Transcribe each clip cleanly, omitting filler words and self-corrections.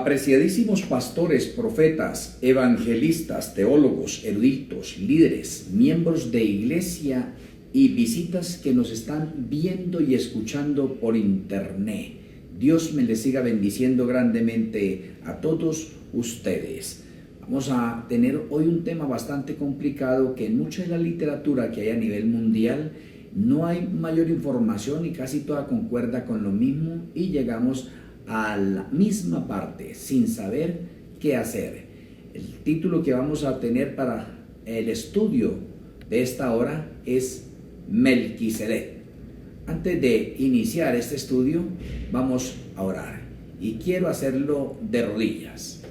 Apreciadísimos pastores, profetas, evangelistas, teólogos, eruditos, líderes, miembros de iglesia y visitas que nos están viendo y escuchando por internet. Dios me les siga bendiciendo grandemente a todos ustedes. Vamos a tener hoy un tema bastante complicado que en mucha de la literatura que hay a nivel mundial no hay mayor información y casi toda concuerda con lo mismo y llegamos a la misma parte sin saber qué hacer. El título que vamos a tener para el estudio de esta hora es Melquisedec. Antes de iniciar este estudio vamos a orar y quiero hacerlo de rodillas.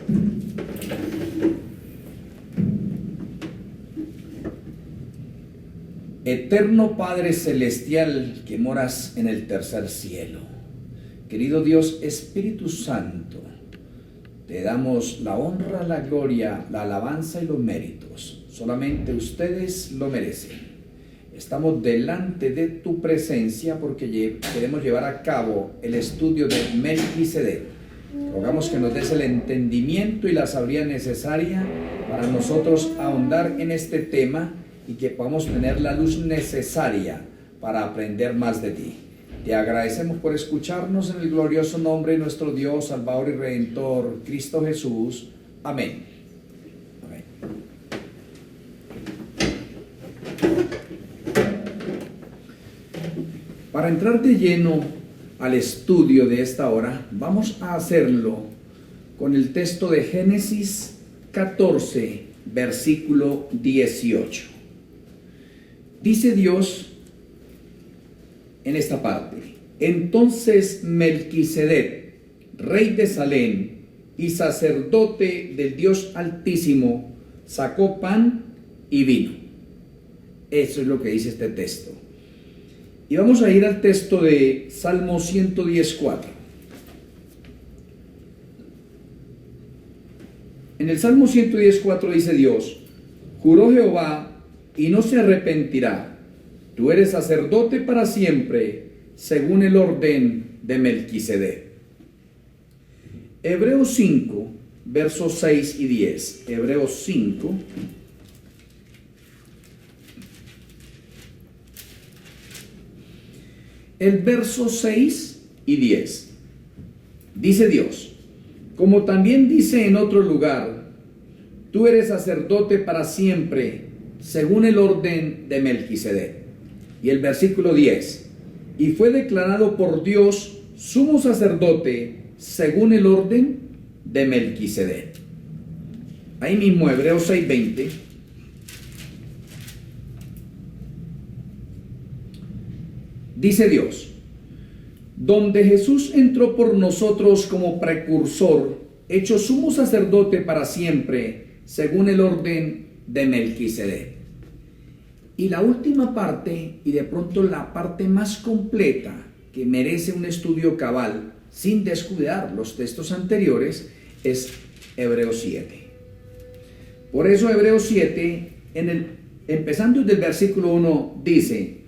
Eterno Padre Celestial que moras en el tercer cielo, querido Dios Espíritu Santo, te damos la honra, la gloria, la alabanza y los méritos. Solamente ustedes lo merecen. Estamos delante de tu presencia porque queremos llevar a cabo el estudio de Melquisedec. Rogamos que nos des el entendimiento y la sabiduría necesaria para nosotros ahondar en este tema y que podamos tener la luz necesaria para aprender más de ti. Te agradecemos por escucharnos en el glorioso nombre de nuestro Dios, Salvador y Redentor, Cristo Jesús. Amén. Amén. Para entrar de lleno al estudio de esta hora, vamos a hacerlo con el texto de Génesis 14, versículo 18. Dice Dios en esta parte: entonces Melquisedec, rey de Salem y sacerdote del Dios Altísimo, sacó pan y vino. Eso es lo que dice este texto. Y vamos a ir al texto de Salmo 110:4. En el Salmo 110:4 dice Dios: juró Jehová y no se arrepentirá. Tú eres sacerdote para siempre, según el orden de Melquisedec. Hebreos 5, versos 6 y 10. Hebreos 5. El verso 6 y 10. Dice Dios: como también dice en otro lugar, tú eres sacerdote para siempre, según el orden de Melquisedec. Y el versículo 10, y fue declarado por Dios sumo sacerdote según el orden de Melquisedec. Ahí mismo, Hebreos 6:20. Dice Dios: donde Jesús entró por nosotros como precursor, hecho sumo sacerdote para siempre, según el orden de Melquisedec. Y la última parte, y de pronto la parte más completa, que merece un estudio cabal, sin descuidar los textos anteriores, es Hebreos 7. Por eso Hebreos 7, empezando desde el versículo 1, dice: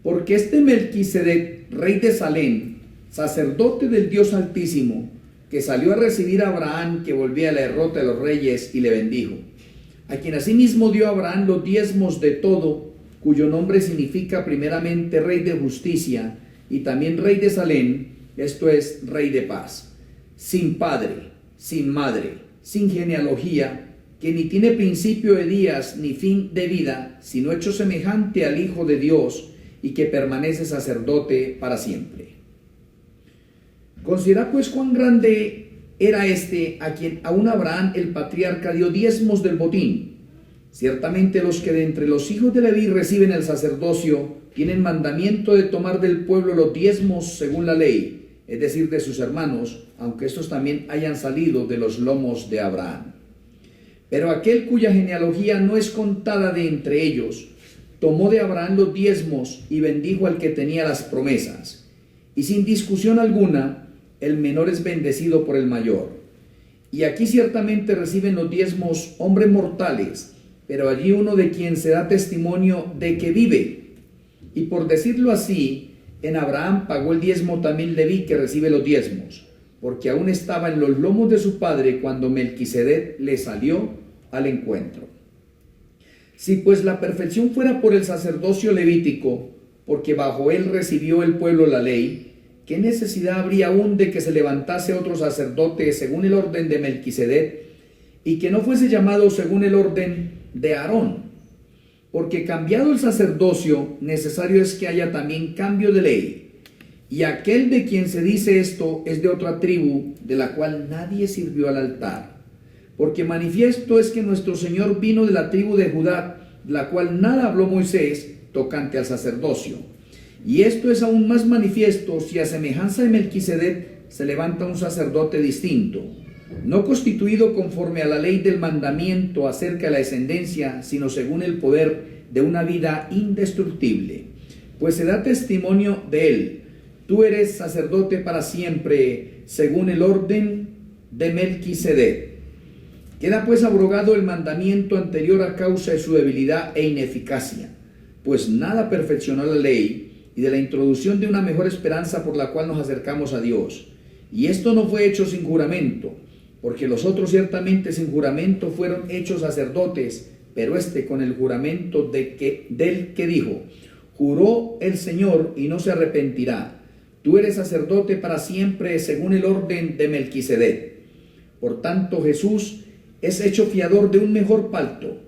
porque este Melquisedec, rey de Salem, sacerdote del Dios Altísimo, que salió a recibir a Abraham, que volvía a la derrota de los reyes, y le bendijo, a quien asimismo dio a Abraham los diezmos de todo, cuyo nombre significa primeramente Rey de Justicia, y también Rey de Salem, esto es, Rey de Paz, sin padre, sin madre, sin genealogía, que ni tiene principio de días ni fin de vida, sino hecho semejante al Hijo de Dios, y que permanece sacerdote para siempre. Considera pues cuán grande era este a quien aún Abraham el patriarca dio diezmos del botín. Ciertamente los que de entre los hijos de Leví reciben el sacerdocio tienen mandamiento de tomar del pueblo los diezmos según la ley, es decir, de sus hermanos, aunque estos también hayan salido de los lomos de Abraham. Pero aquel cuya genealogía no es contada de entre ellos, tomó de Abraham los diezmos y bendijo al que tenía las promesas. Y sin discusión alguna, el menor es bendecido por el mayor. Y aquí ciertamente reciben los diezmos hombres mortales, pero allí uno de quien se da testimonio de que vive. Y por decirlo así, en Abraham pagó el diezmo también Leví, que recibe los diezmos. porque aún estaba en los lomos de su padre cuando Melquisedec le salió al encuentro. Si pues la perfección fuera por el sacerdocio levítico, porque bajo él recibió el pueblo la ley, ¿qué necesidad habría aún de que se levantase otro sacerdote según el orden de Melquisedec, y que no fuese llamado según el orden de Aarón? Porque cambiado el sacerdocio, necesario es que haya también cambio de ley. Y aquel de quien se dice esto es de otra tribu, de la cual nadie sirvió al altar. Porque manifiesto es que nuestro Señor vino de la tribu de Judá, de la cual nada habló Moisés tocante al sacerdocio. Y esto es aún más manifiesto si a semejanza de Melquisedec se levanta un sacerdote distinto, no constituido conforme a la ley del mandamiento acerca de la descendencia, sino según el poder de una vida indestructible. Pues se da testimonio de él: tú eres sacerdote para siempre, según el orden de Melquisedec. Queda pues abrogado el mandamiento anterior a causa de su debilidad e ineficacia, pues nada perfeccionó la ley, y de la introducción de una mejor esperanza por la cual nos acercamos a Dios. Y esto no fue hecho sin juramento, porque los otros ciertamente sin juramento fueron hechos sacerdotes, pero este con el juramento del que dijo: juró el Señor y no se arrepentirá, tú eres sacerdote para siempre según el orden de Melquisedec. Por tanto, Jesús es hecho fiador de un mejor pacto,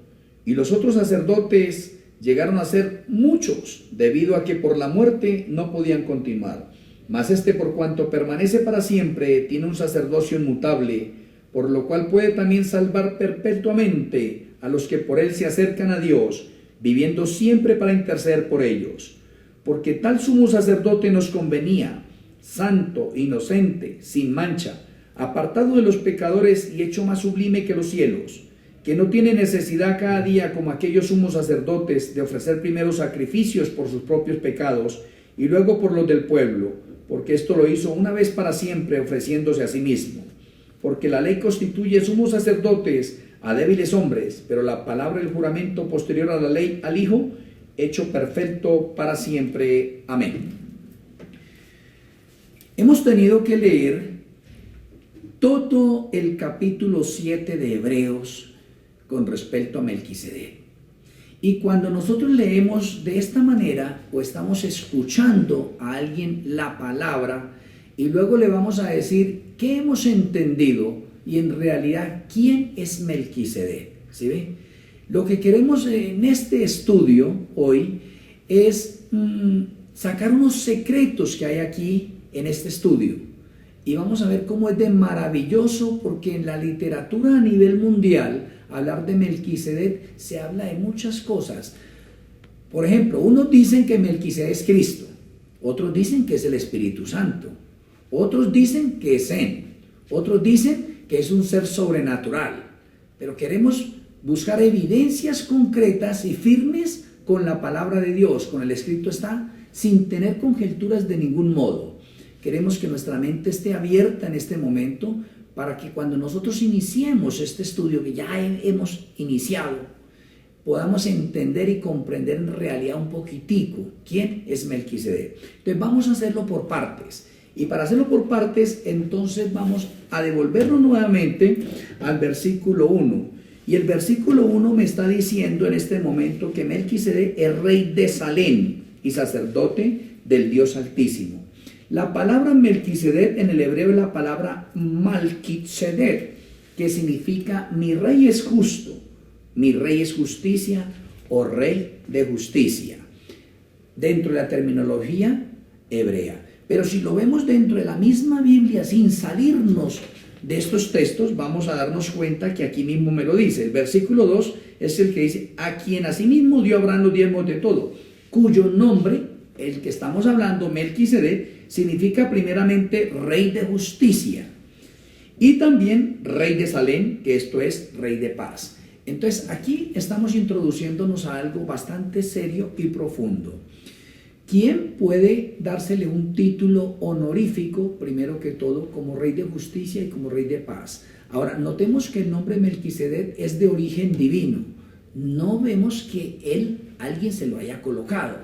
y los otros sacerdotes llegaron a ser muchos, debido a que por la muerte no podían continuar. Mas este, por cuanto permanece para siempre, tiene un sacerdocio inmutable, por lo cual puede también salvar perpetuamente a los que por él se acercan a Dios, viviendo siempre para interceder por ellos. Porque tal sumo sacerdote nos convenía, santo, inocente, sin mancha, apartado de los pecadores y hecho más sublime que los cielos, que no tiene necesidad cada día, como aquellos sumos sacerdotes, de ofrecer primero sacrificios por sus propios pecados y luego por los del pueblo, porque esto lo hizo una vez para siempre, ofreciéndose a sí mismo. Porque la ley constituye sumos sacerdotes a débiles hombres, pero la palabra del juramento posterior a la ley al Hijo, hecho perfecto para siempre. Amén. Hemos tenido que leer todo el capítulo 7 de Hebreos con respecto a Melquisedec. Y cuando nosotros leemos de esta manera, o estamos escuchando a alguien la palabra, y luego le vamos a decir qué hemos entendido y en realidad quién es Melquisedec. ¿Sí ve? Lo que queremos en este estudio hoy es sacar unos secretos que hay aquí en este estudio. Y vamos a ver cómo es de maravilloso, porque en la literatura a nivel mundial, hablar de Melquisedec se habla de muchas cosas. Por ejemplo, unos dicen que Melquisedec es Cristo, otros dicen que es el Espíritu Santo, otros dicen que es Zen, otros dicen que es un ser sobrenatural. Pero queremos buscar evidencias concretas y firmes con la palabra de Dios, con el escrito está, sin tener conjeturas de ningún modo. Queremos que nuestra mente esté abierta en este momento para que cuando nosotros iniciemos este estudio que ya hemos iniciado, podamos entender y comprender en realidad un poquitico quién es Melquisedec. Entonces vamos a hacerlo por partes. Y para hacerlo por partes, entonces vamos a devolvernos nuevamente al versículo 1. Y el versículo 1 me está diciendo en este momento que Melquisedec es rey de Salem y sacerdote del Dios Altísimo. La palabra Melquisedec en el hebreo es la palabra Malkisedec, que significa mi rey es justo, mi rey es justicia o rey de justicia, dentro de la terminología hebrea. Pero si lo vemos dentro de la misma Biblia, sin salirnos de estos textos, vamos a darnos cuenta que aquí mismo me lo dice. El versículo 2 es el que dice: a quien asimismo dio Abraham los diezmos de todo, cuyo nombre, el que estamos hablando, Melquisedec, significa primeramente rey de justicia y también rey de Salem, que esto es rey de paz. Entonces aquí estamos introduciéndonos a algo bastante serio y profundo. ¿Quién puede dársele un título honorífico, primero que todo, como rey de justicia y como rey de paz? Ahora, notemos que el nombre Melquisedec es de origen divino. No vemos que alguien se lo haya colocado.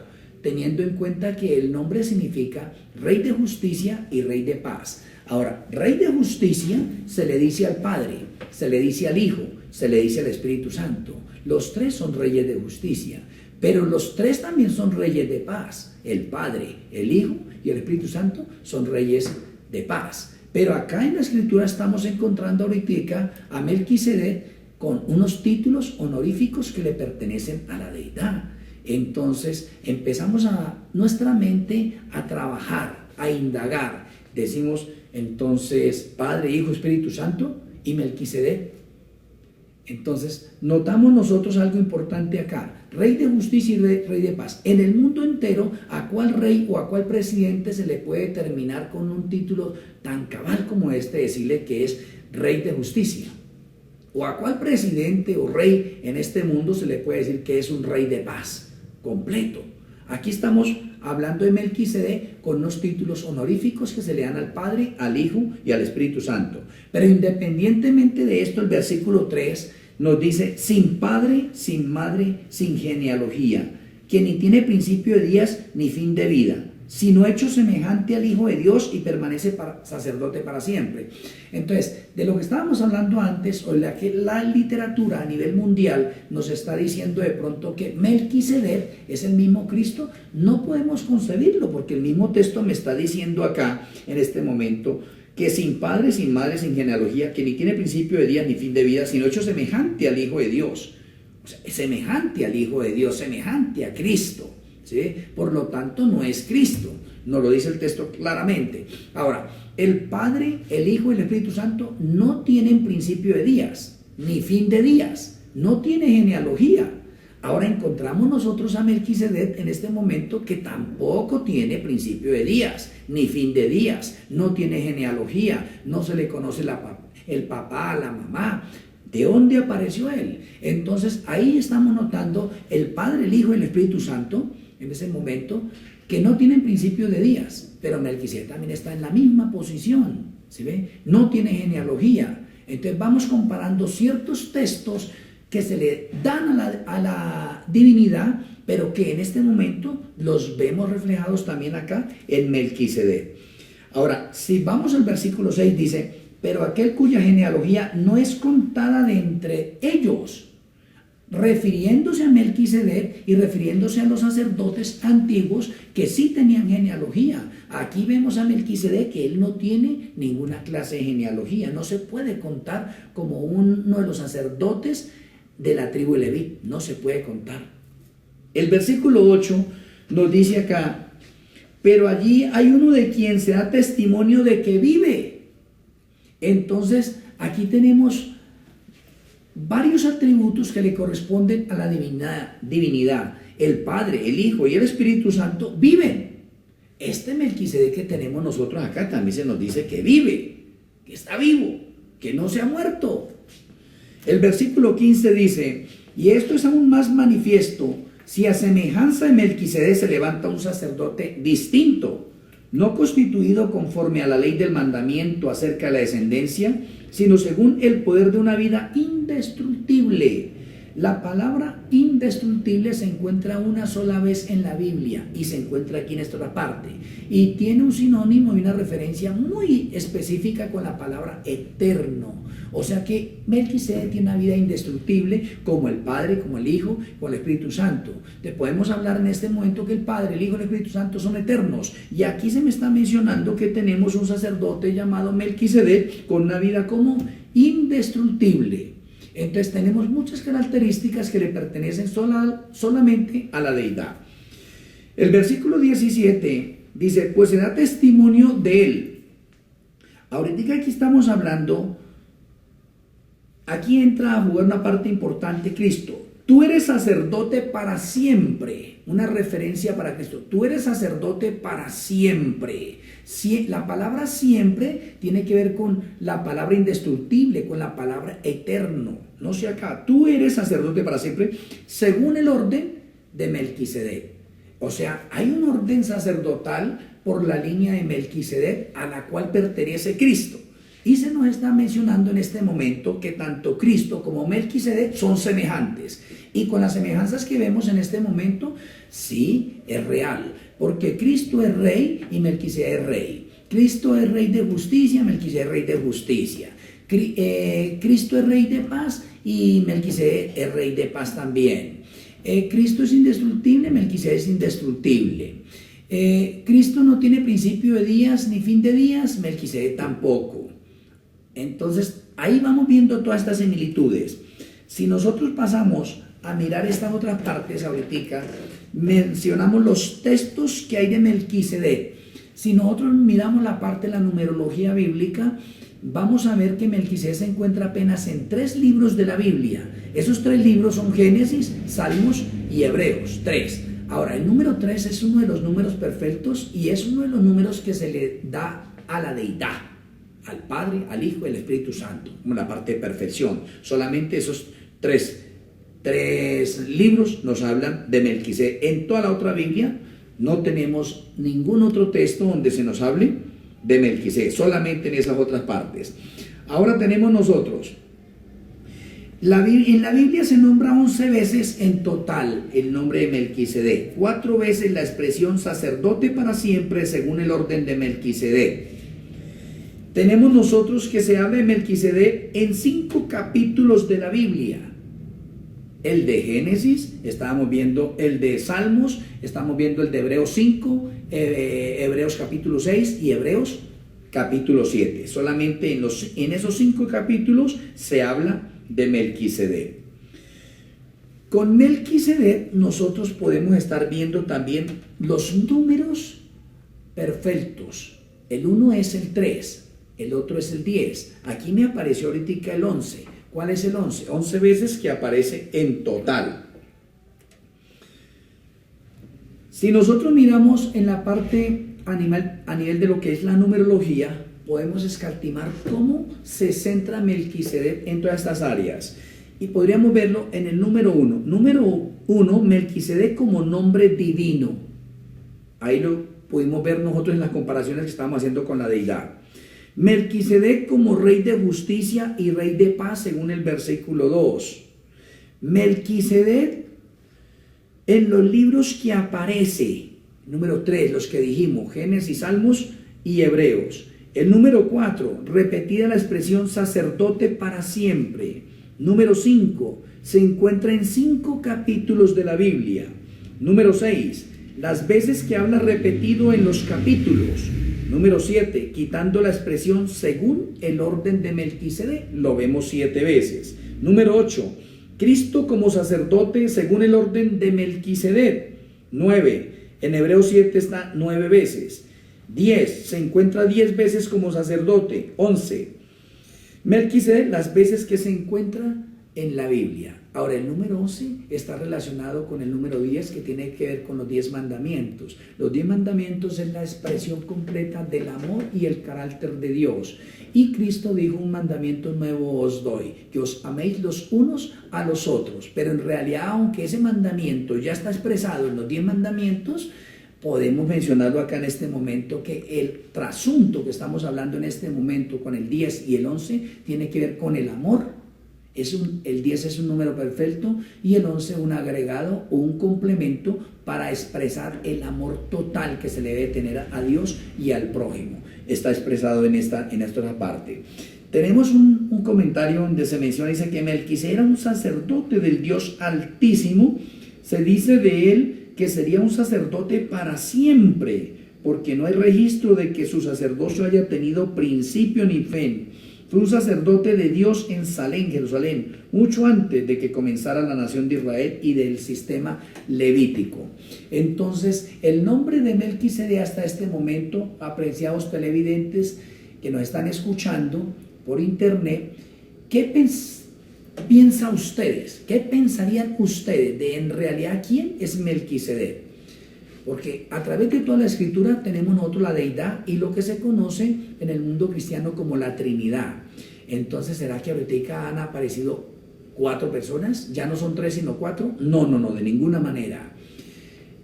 teniendo en cuenta que el nombre significa Rey de Justicia y Rey de Paz. Ahora, Rey de Justicia se le dice al Padre, se le dice al Hijo, se le dice al Espíritu Santo. Los tres son reyes de justicia, pero los tres también son reyes de paz. El Padre, el Hijo y el Espíritu Santo son reyes de paz. Pero acá en la Escritura estamos encontrando ahorita a Melquisedec con unos títulos honoríficos que le pertenecen a la deidad. Entonces empezamos nuestra mente a trabajar, a indagar. Decimos entonces Padre, Hijo, Espíritu Santo y Melquisedec. Entonces notamos nosotros algo importante acá: Rey de justicia y rey de paz. En el mundo entero, ¿a cuál rey o a cuál presidente se le puede terminar con un título tan cabal como este, decirle que es Rey de justicia? ¿O a cuál presidente o rey en este mundo se le puede decir que es un rey de paz completo? Aquí estamos hablando de Melquisedec con unos títulos honoríficos que se le dan al Padre, al Hijo y al Espíritu Santo. Pero independientemente de esto, el versículo 3 nos dice: sin padre, sin madre, sin genealogía, que ni tiene principio de días ni fin de vida, sino hecho semejante al Hijo de Dios y permanece sacerdote para siempre. Entonces, de lo que estábamos hablando antes, o la que la literatura a nivel mundial nos está diciendo de pronto que Melquisedec es el mismo Cristo, no podemos concebirlo, porque el mismo texto me está diciendo acá, en este momento, que sin padre, sin madre, sin genealogía, que ni tiene principio de días ni fin de vida, sino hecho semejante al Hijo de Dios. O sea, es semejante al Hijo de Dios, semejante a Cristo, ¿sí? Por lo tanto, no es Cristo, nos lo dice el texto claramente. Ahora, el Padre, el Hijo y el Espíritu Santo no tienen principio de días, ni fin de días, no tiene genealogía. Ahora encontramos nosotros a Melquisedec en este momento que tampoco tiene principio de días, ni fin de días, no tiene genealogía, no se le conoce el papá, la mamá. ¿De dónde apareció él? Entonces ahí estamos notando el Padre, el Hijo y el Espíritu Santo en ese momento que no tienen principio de días, pero Melquisedec también está en la misma posición, ¿sí ve? No tiene genealogía. Entonces vamos comparando ciertos textos que se le dan a la divinidad, pero que en este momento los vemos reflejados también acá en Melquisedec. Ahora, si vamos al versículo 6, dice: pero aquel cuya genealogía no es contada de entre ellos, refiriéndose a Melquisedec y refiriéndose a los sacerdotes antiguos que sí tenían genealogía. Aquí vemos a Melquisedec que él no tiene ninguna clase de genealogía, no se puede contar como uno de los sacerdotes de la tribu de Leví, no se puede contar. El versículo 8 nos dice acá: pero allí hay uno de quien se da testimonio de que vive. Entonces aquí tenemos varios atributos que le corresponden a la divinidad. El Padre, el Hijo y el Espíritu Santo viven. Este Melquisedec que tenemos nosotros acá también se nos dice que vive, que está vivo, que no se ha muerto. El versículo 15 dice: y esto es aún más manifiesto si a semejanza de Melquisedec se levanta un sacerdote distinto, no constituido conforme a la ley del mandamiento acerca de la descendencia, sino según el poder de una vida indestructible. La palabra indestructible se encuentra una sola vez en la Biblia y se encuentra aquí en esta otra parte, y tiene un sinónimo y una referencia muy específica con la palabra eterno. O sea que Melquisedec tiene una vida indestructible, como el Padre, como el Hijo, como el Espíritu Santo. Te podemos hablar en este momento que el Padre, el Hijo y el Espíritu Santo son eternos, y aquí se me está mencionando que tenemos un sacerdote llamado Melquisedec con una vida como indestructible. Entonces tenemos muchas características que le pertenecen solamente a la deidad. El versículo 17 dice: pues se da testimonio de él. Ahorita aquí estamos hablando, aquí entra a jugar una parte importante Cristo. Tú eres sacerdote para siempre, una referencia para Cristo. Tú eres sacerdote para siempre. La palabra siempre tiene que ver con la palabra indestructible, con la palabra eterno. No sé acá, tú eres sacerdote para siempre según el orden de Melquisedec. O sea, hay un orden sacerdotal por la línea de Melquisedec a la cual pertenece Cristo. Y se nos está mencionando en este momento que tanto Cristo como Melquisedec son semejantes. Y con las semejanzas que vemos en este momento, sí, es real. Porque Cristo es rey y Melquisedec es rey. Cristo es rey de justicia, Melquisedec es rey de justicia. Cristo es rey de paz y Melquisedec es rey de paz también. Cristo es indestructible, Melquisedec es indestructible. Cristo no tiene principio de días ni fin de días, Melquisedec tampoco. Entonces, ahí vamos viendo todas estas similitudes. Si nosotros pasamos a mirar estas otras partes ahorita, mencionamos los textos que hay de Melquisedec. Si nosotros miramos la parte de la numerología bíblica, vamos a ver que Melquisedec se encuentra apenas en 3 libros de la Biblia. Esos 3 libros son Génesis, Salmos y Hebreos, 3. Ahora, el número 3 es uno de los números perfectos y es uno de los números que se le da a la deidad, al Padre, al Hijo y al Espíritu Santo, como la parte de perfección. Solamente esos tres libros nos hablan de Melquisedec. En toda la otra Biblia no tenemos ningún otro texto donde se nos hable de Melquisedec, solamente en esas otras partes. Ahora tenemos nosotros, en la Biblia se nombra 11 veces en total el nombre de Melquisedec, 4 veces la expresión sacerdote para siempre según el orden de Melquisedec. Tenemos nosotros que se habla de Melquisedec en 5 capítulos de la Biblia. El de Génesis, estábamos viendo el de Salmos, estamos viendo el de Hebreos 5, Hebreos capítulo 6 y Hebreos capítulo 7. Solamente en esos 5 capítulos se habla de Melquisedec. Con Melquisedec nosotros podemos estar viendo también los números perfectos. El 1 es el 3. El otro es el 10. Aquí me apareció ahorita el 11. ¿Cuál es el 11? 11 veces que aparece en total. Si nosotros miramos en la parte animal, a nivel de lo que es la numerología, podemos escatimar cómo se centra Melquisedec en todas estas áreas. Y podríamos verlo en el número 1. Número 1, Melquisedec como nombre divino. Ahí lo pudimos ver nosotros en las comparaciones que estábamos haciendo con la deidad. Melquisedec como rey de justicia y rey de paz según el versículo 2. Melquisedec en los libros que aparece, número 3, los que dijimos, Génesis, Salmos y Hebreos. El número 4, repetida la expresión sacerdote para siempre. Número 5, se encuentra en 5 capítulos de la Biblia. Número 6, las veces que habla repetido en los capítulos. Número 7, quitando la expresión según el orden de Melquisedec, lo vemos 7 veces. Número 8, Cristo como sacerdote según el orden de Melquisedec. 9, en Hebreos 7 está 9 veces. 10, se encuentra 10 veces como sacerdote. 11, Melquisedec las veces que se encuentra en la Biblia. Ahora, el número 11 está relacionado con el número 10, que tiene que ver con los 10 mandamientos. Los 10 mandamientos es la expresión completa del amor y el carácter de Dios. Y Cristo dijo: un mandamiento nuevo os doy, que os améis los unos a los otros. Pero en realidad, aunque ese mandamiento ya está expresado en los 10 mandamientos, podemos mencionarlo acá en este momento, que el trasunto que estamos hablando en este momento con el 10 y el 11 tiene que ver con el amor. El 10 es un número perfecto y el 11 un agregado o un complemento para expresar el amor total que se le debe tener a Dios y al prójimo. Está expresado en esta parte. Tenemos un comentario donde se menciona, dice que Melquisedec era un sacerdote del Dios Altísimo. Se dice de él que sería un sacerdote para siempre, porque no hay registro de que su sacerdocio haya tenido principio ni fin. Fue un sacerdote de Dios en Salem, Jerusalén, mucho antes de que comenzara la nación de Israel y del sistema levítico. Entonces, el nombre de Melquisedec hasta este momento, apreciados televidentes que nos están escuchando por internet, ¿qué piensa ustedes? ¿Qué pensarían ustedes de en realidad quién es Melquisedec? Porque a través de toda la escritura tenemos nosotros la deidad y lo que se conoce en el mundo cristiano como la Trinidad. Entonces, ¿será que ahorita han aparecido 4 personas? ¿Ya no son 3 sino 4? No, de ninguna manera.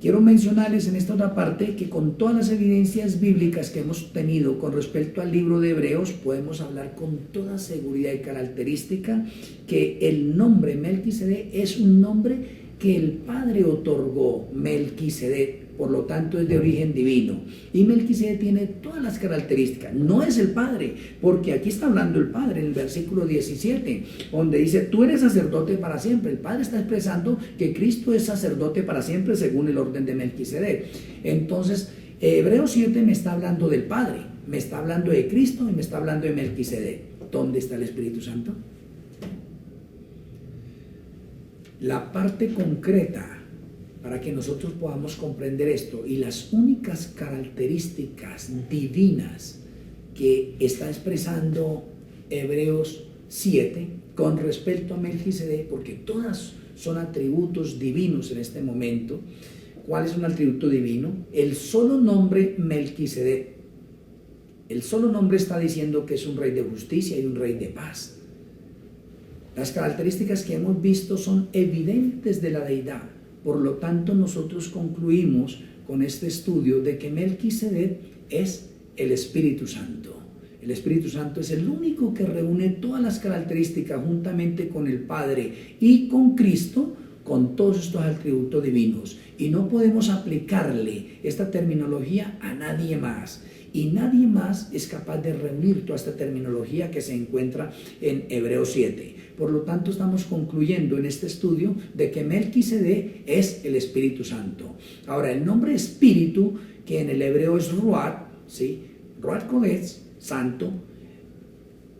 Quiero mencionarles en esta otra parte que con todas las evidencias bíblicas que hemos tenido con respecto al libro de Hebreos, podemos hablar con toda seguridad y característica que el nombre Melquisedec es un nombre que el Padre otorgó. Melquisedec, por lo tanto, es de origen divino. Y Melquisedec tiene todas las características. No es el Padre, porque aquí está hablando el Padre en el versículo 17, donde dice, tú eres sacerdote para siempre. El Padre está expresando que Cristo es sacerdote para siempre según el orden de Melquisedec. Entonces, Hebreos 7 me está hablando del Padre, me está hablando de Cristo y me está hablando de Melquisedec. ¿Dónde está el Espíritu Santo? La parte concreta para que nosotros podamos comprender esto y las únicas características divinas que está expresando Hebreos 7 con respecto a Melquisedec, porque todas son atributos divinos en este momento. ¿Cuál es un atributo divino? El solo nombre Melquisedec. El solo nombre está diciendo que es un rey de justicia y un rey de paz. Las características que hemos visto son evidentes de la deidad. Por lo tanto, nosotros concluimos con este estudio de que Melquisedec es el Espíritu Santo. El Espíritu Santo es el único que reúne todas las características juntamente con el Padre y con Cristo, con todos estos atributos divinos. Y no podemos aplicarle esta terminología a nadie más. Y nadie más es capaz de reunir toda esta terminología que se encuentra en Hebreos 7. Por lo tanto, estamos concluyendo en este estudio de que Melquisedec es el Espíritu Santo. Ahora, el nombre Espíritu, que en el hebreo es Ruach, ¿sí? Ruach Kodesh, Santo.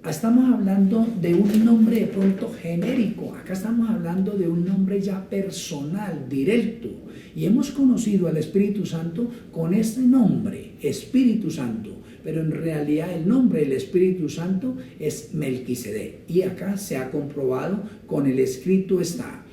Estamos hablando de un nombre de pronto genérico. Acá estamos hablando de un nombre ya personal, directo. Y hemos conocido al Espíritu Santo con este nombre, Espíritu Santo. Pero en realidad el nombre del Espíritu Santo es Melquisedec. Y acá se ha comprobado, con el escrito está.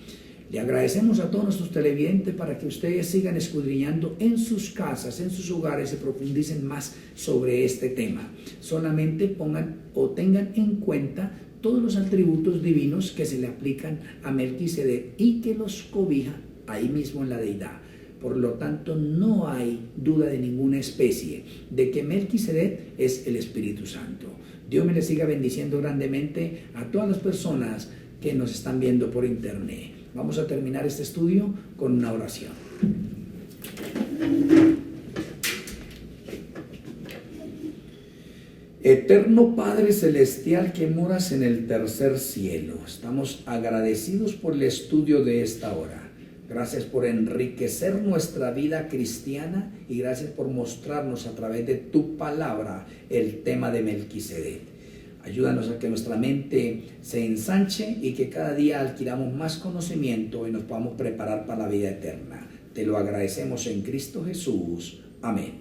Le agradecemos a todos nuestros televidentes para que ustedes sigan escudriñando en sus casas, en sus hogares, y profundicen más sobre este tema. Solamente pongan o tengan en cuenta todos los atributos divinos que se le aplican a Melquisedec y que los cobija ahí mismo en la deidad. Por lo tanto, no hay duda de ninguna especie de que Melquisedec es el Espíritu Santo. Dios me le siga bendiciendo grandemente a todas las personas que nos están viendo por internet. Vamos a terminar este estudio con una oración. Eterno Padre Celestial que moras en el tercer cielo, estamos agradecidos por el estudio de esta hora. Gracias por enriquecer nuestra vida cristiana y gracias por mostrarnos a través de tu palabra el tema de Melquisedec. Ayúdanos a que nuestra mente se ensanche y que cada día adquiramos más conocimiento y nos podamos preparar para la vida eterna. Te lo agradecemos en Cristo Jesús. Amén.